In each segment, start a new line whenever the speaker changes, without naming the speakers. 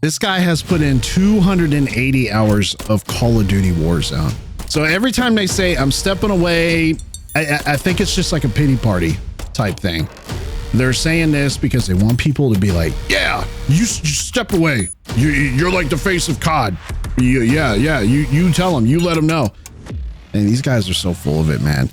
This guy has put in 280 hours of Call of Duty Warzone. So every time they say I'm stepping away, I think it's just like a pity party type thing. They're saying this because they want people to be like, yeah, you step away. You're like the face of COD. Yeah, you tell them, you let them know. And these guys are so full of it, man.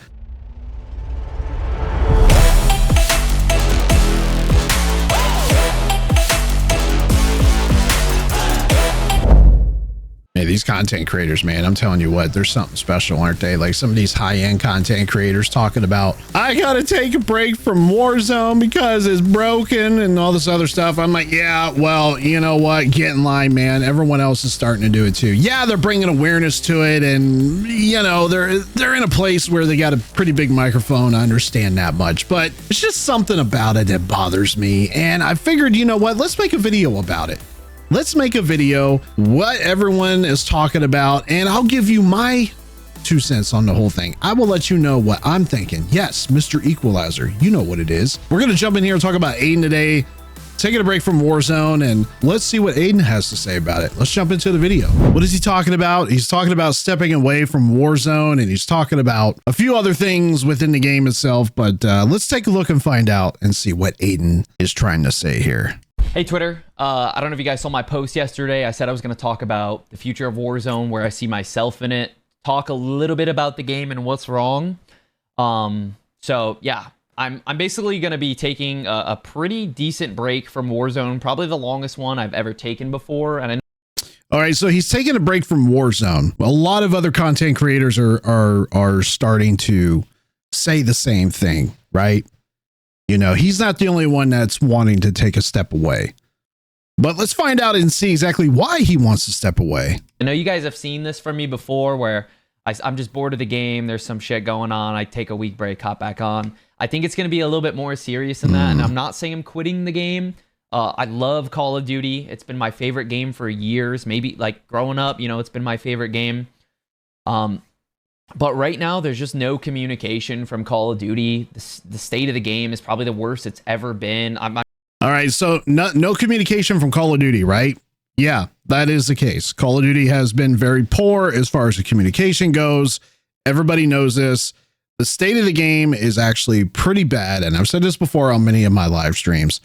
Hey, these content creators, man, I'm telling you what, there's something special, aren't they? Like some of these high-end content creators talking about, I gotta take a break from Warzone because it's broken and all this other stuff. I'm like, yeah, well, you know what? Get in line, man. Everyone else is starting to do it too. Yeah, they're bringing awareness to it, and you know, they're in a place where they got a pretty big microphone. I understand that much, but it's just something about it that bothers me. And I figured, you know what? Let's make a video about it. Let's make a video, what everyone is talking about, and I'll give you my 2 cents on the whole thing. I will let you know what I'm thinking. Yes, Mr. Equalizer, you know what it is. We're going to jump in here and talk about Aydan today, taking a break from Warzone, and let's see what Aydan has to say about it. Let's jump into the video. What is he talking about? He's talking about stepping away from Warzone, and he's talking about a few other things within the game itself, but let's take a look and find out and see what Aydan is trying to say here.
Hey Twitter, I don't know if you guys saw my post yesterday. I said I was going to talk about the future of Warzone, where I see myself in it, talk a little bit about the game and what's wrong. So yeah, I'm basically going to be taking a pretty decent break from Warzone, probably the longest one I've ever taken before. And
all right, so he's taking a break from Warzone. A lot of other content creators are starting to say the same thing, right? You know, he's not the only one that's wanting to take a step away. But let's find out and see exactly why he wants to step away.
I know you guys have seen this from me before, where I'm just bored of the game. There's some shit going on. I take a week break, hop back on. I think it's going to be a little bit more serious than that. And I'm not saying I'm quitting the game. I love Call of Duty. It's been my favorite game for years. Maybe like growing up, you know, it's been my favorite game. But right now, there's just no communication from Call of Duty. The state of the game is probably the worst it's ever been. All
right, so no communication from Call of Duty, right? Yeah, that is the case. Call of Duty has been very poor as far as the communication goes. Everybody knows this. The state of the game is actually pretty bad, and I've said this before on many of my live streams.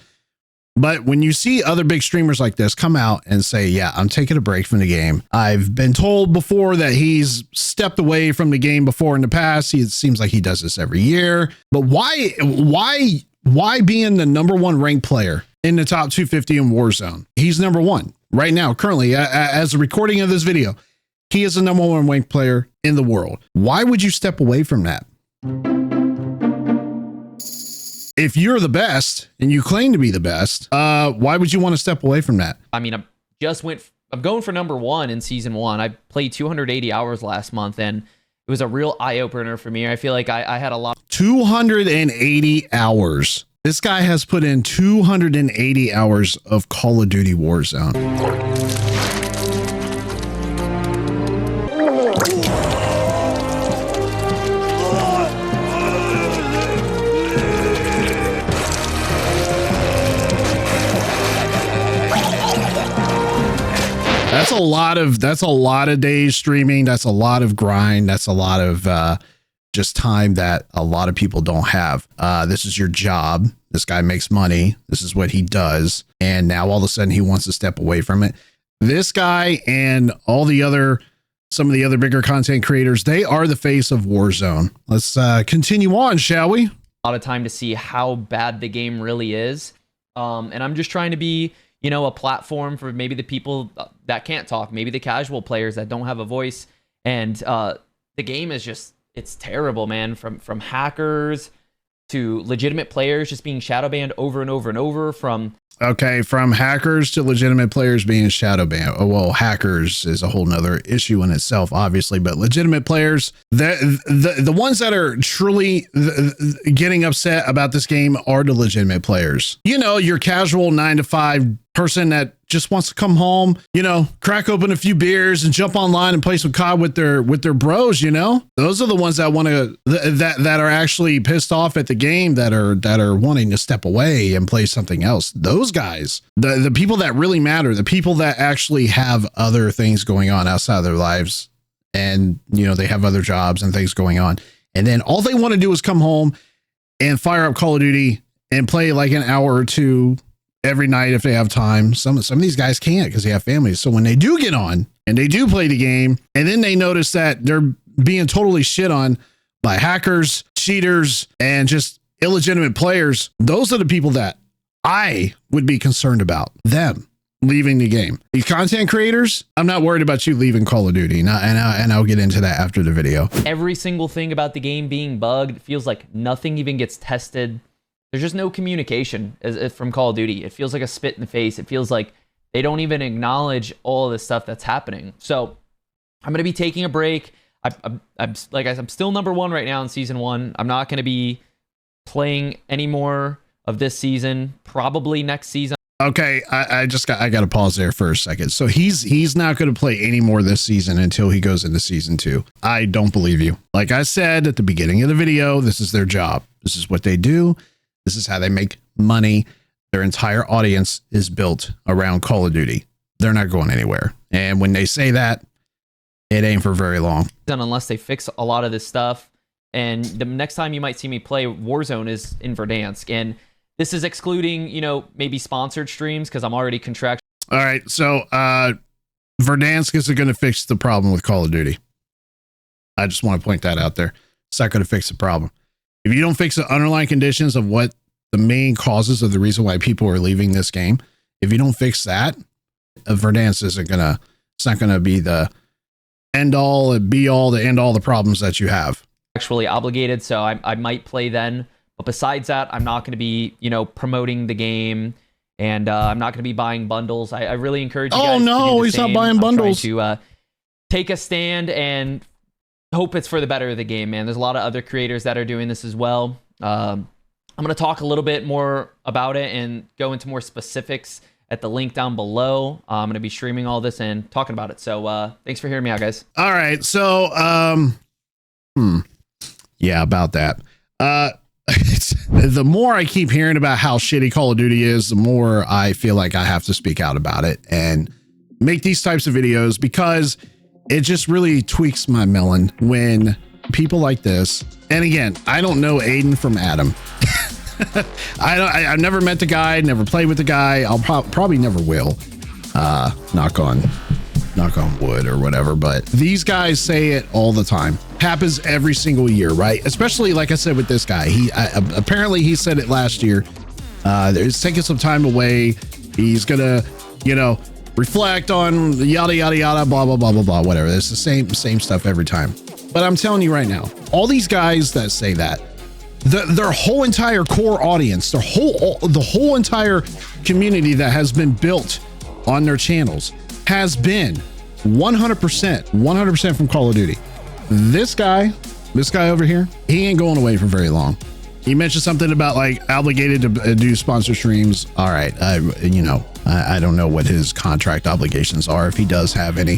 But when you see other big streamers like this come out and say, yeah, I'm taking a break from the game. I've been told before that he's stepped away from the game before in the past. It seems like he does this every year. But why being the #1 ranked player in the top 250 in Warzone? He's #1 right now, currently, as a recording of this video. He is the #1 ranked player in the world. Why would you step away from that? If you're the best and you claim to be the best, why would you want to step away from that?
I mean, I'm going for #1 in season 1. I played 280 hours last month, and it was a real eye opener for me. I feel like I had a lot.
280 hours. This guy has put in 280 hours of Call of Duty Warzone. That's a lot of days streaming. That's a lot of grind. That's a lot of just time that a lot of people don't have. This is your job. This guy makes money. This is what he does. And now all of a sudden he wants to step away from it. This guy and some of the other bigger content creators, they are the face of Warzone. Let's continue on, shall we?
A lot of time to see how bad the game really is. And I'm just trying to be, you know, a platform for maybe the people that can't talk, maybe the casual players that don't have a voice. And the game is just, it's terrible, man. From hackers to legitimate players just being shadow banned over and over and over. From hackers to legitimate players being shadow banned. Oh, well, hackers is a whole nother issue in itself, obviously, but legitimate players, the ones that are truly getting upset about this game are the legitimate players. You know, your casual 9 to 5 person that
just wants to come home, you know, crack open a few beers and jump online and play some COD with their bros, you know? Those are the ones that want to that are actually pissed off at the game, that are wanting to step away and play something else. Those guys, the people that really matter, the people that actually have other things going on outside of their lives, and you know, they have other jobs and things going on, and then all they want to do is come home and fire up Call of Duty and play like an hour or two every night if they have time. Some of these guys can't because they have families. So when they do get on and they do play the game, and then they notice that they're being totally shit on by hackers, cheaters, and just illegitimate players, those are the people that I would be concerned about, them leaving the game. These content creators, I'm not worried about you leaving Call of Duty. And I'll get into that after the video.
Every single thing about the game being bugged, feels like nothing even gets tested. There's just no communication from Call of Duty. It feels like a spit in the face. It feels like they don't even acknowledge all the stuff that's happening. So I'm going to be taking a break. I'm still number 1 right now in season 1. I'm not going to be playing any more of this season, probably next season.
Okay, I got to pause there for a second. So he's not going to play any more this season until he goes into season 2. I don't believe you. Like I said at the beginning of the video, this is their job. This is what they do. This is how they make money. Their entire audience is built around Call of Duty. They're not going anywhere. And when they say that, it ain't for very long.
Unless they fix a lot of this stuff. And the next time you might see me play Warzone is in Verdansk. And this is excluding, you know, maybe sponsored streams because I'm already contractual.
All right. So Verdansk isn't going to fix the problem with Call of Duty. I just want to point that out there. It's not going to fix the problem. If you don't fix the underlying conditions of what the main causes of the reason why people are leaving this game, if you don't fix that, Verdansk isn't going to, it's not going to be the end all and be all to end all the problems that you have.
Actually obligated. So I might play then. But besides that, I'm not going to be, you know, promoting the game, and I'm not going to be buying bundles. I really encourage you guys to do the same.
Not buying bundles.
I'm trying to take a stand and hope it's for the better of the game, man. There's a lot of other creators that are doing this as well. I'm going to talk a little bit more about it and go into more specifics at the link down below. I'm going to be streaming all this and talking about it. So thanks for hearing me out, guys.
All right. So, yeah, about that. The more I keep hearing about how shitty Call of Duty is, the more I feel like I have to speak out about it and make these types of videos, because it just really tweaks my melon when people like this. And again, I don't know Aydan from Adam. I've never met the guy, never played with the guy. I'll probably never will. Knock on wood or whatever. But these guys say it all the time. Happens every single year, right? Especially like I said with this guy. Apparently he said it last year. It's taking some time away. He's gonna, you know, reflect on yada yada yada, blah blah blah blah blah, whatever. It's the same stuff every time. But I'm telling you right now, all these guys that say that, their whole entire core audience, the whole entire community that has been built on their channels has been 100% from Call of Duty. This guy over here, he ain't going away for very long. He mentioned something about like obligated to do sponsor streams. All right. I don't know what his contract obligations are, if he does have any,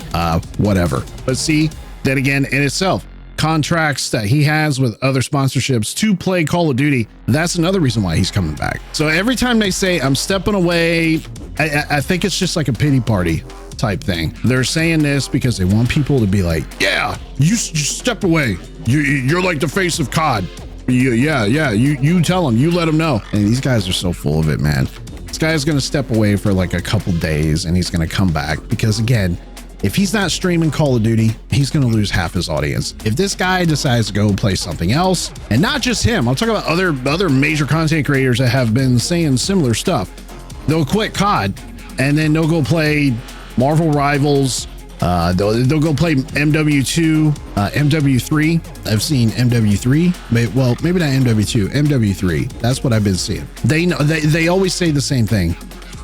whatever. But see, then again, in itself, contracts that he has with other sponsorships to play Call of Duty, that's another reason why he's coming back. So every time they say I'm stepping away, I think it's just like a pity party type thing. They're saying this because they want people to be like, yeah, you step away. You're like the face of COD. You tell them, you let them know. And these guys are so full of it, man. This guy's going to step away for like a couple days and he's going to come back because, again, if he's not streaming Call of Duty, he's going to lose half his audience. If this guy decides to go play something else, and not just him, I'm talking about other major content creators that have been saying similar stuff. They'll quit COD and then they'll go play Marvel Rivals. They'll go play MW2, MW3. I've seen MW3. Well, maybe not MW2, MW3. That's what I've been seeing. They always say the same thing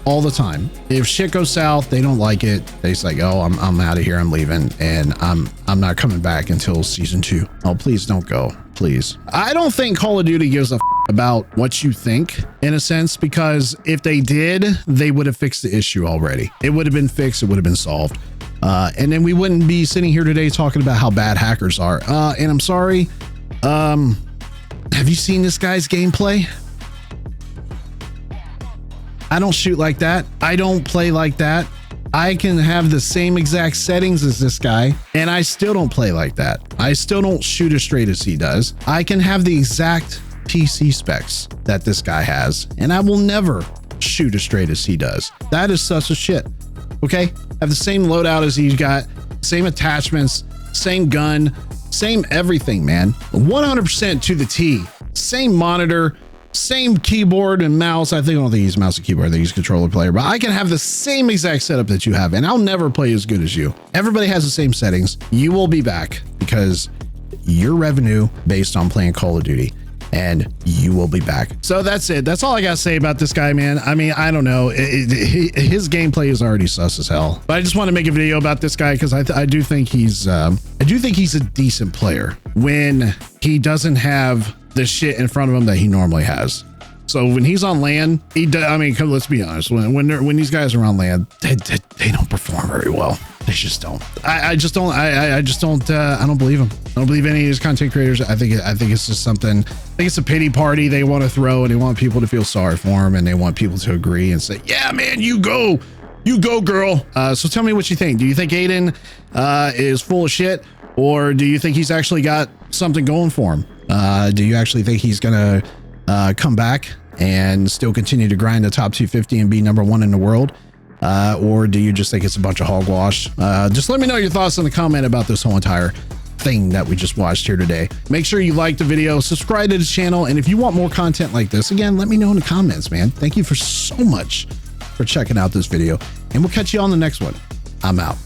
all the time. If shit goes south, they don't like it. They say, like, oh, I'm out of here. I'm leaving, and I'm not coming back until season 2. Oh, please don't go, please. I don't think Call of Duty gives a about what you think in a sense, because if they did, they would have fixed the issue already. It would have been fixed. It would have been solved. And then we wouldn't be sitting here today talking about how bad hackers are. And I'm sorry. Have you seen this guy's gameplay? I don't shoot like that. I don't play like that. I can have the same exact settings as this guy, and I still don't play like that. I still don't shoot as straight as he does. I can have the exact PC specs that this guy has, and I will never shoot as straight as he does. That is such a shit. Okay? Have the same loadout as he's got, same attachments, same gun, same everything, man. 100% to the T. Same monitor, same keyboard and mouse. I don't think he's mouse and keyboard. I think he's controller player, but I can have the same exact setup that you have, and I'll never play as good as you. Everybody has the same settings. You will be back because your revenue based on playing Call of Duty, and you will be back. So that's it. That's all I gotta say about this guy, man. I mean, I don't know. His gameplay is already sus as hell, but I just want to make a video about this guy because I do think he's a decent player when he doesn't have the shit in front of him that he normally has. So when he's on LAN, I mean, let's be honest. When these guys are on LAN, they don't perform very well. They just don't. I don't believe him. I don't believe any of these content creators. I think it's just something. I think it's a pity party they want to throw, and they want people to feel sorry for him, and they want people to agree and say, "Yeah, man, you go, girl." So tell me what you think. Do you think Aydan is full of shit, or do you think he's actually got something going for him? Do you actually think he's gonna come back and still continue to grind the top 250 and be #1 in the world? Or do you just think it's a bunch of hogwash? Just let me know your thoughts in the comment about this whole entire thing that we just watched here today. Make sure you like the video, subscribe to the channel, and if you want more content like this, again, let me know in the comments, man. Thank you for so much for checking out this video, and we'll catch you on the next one. I'm out.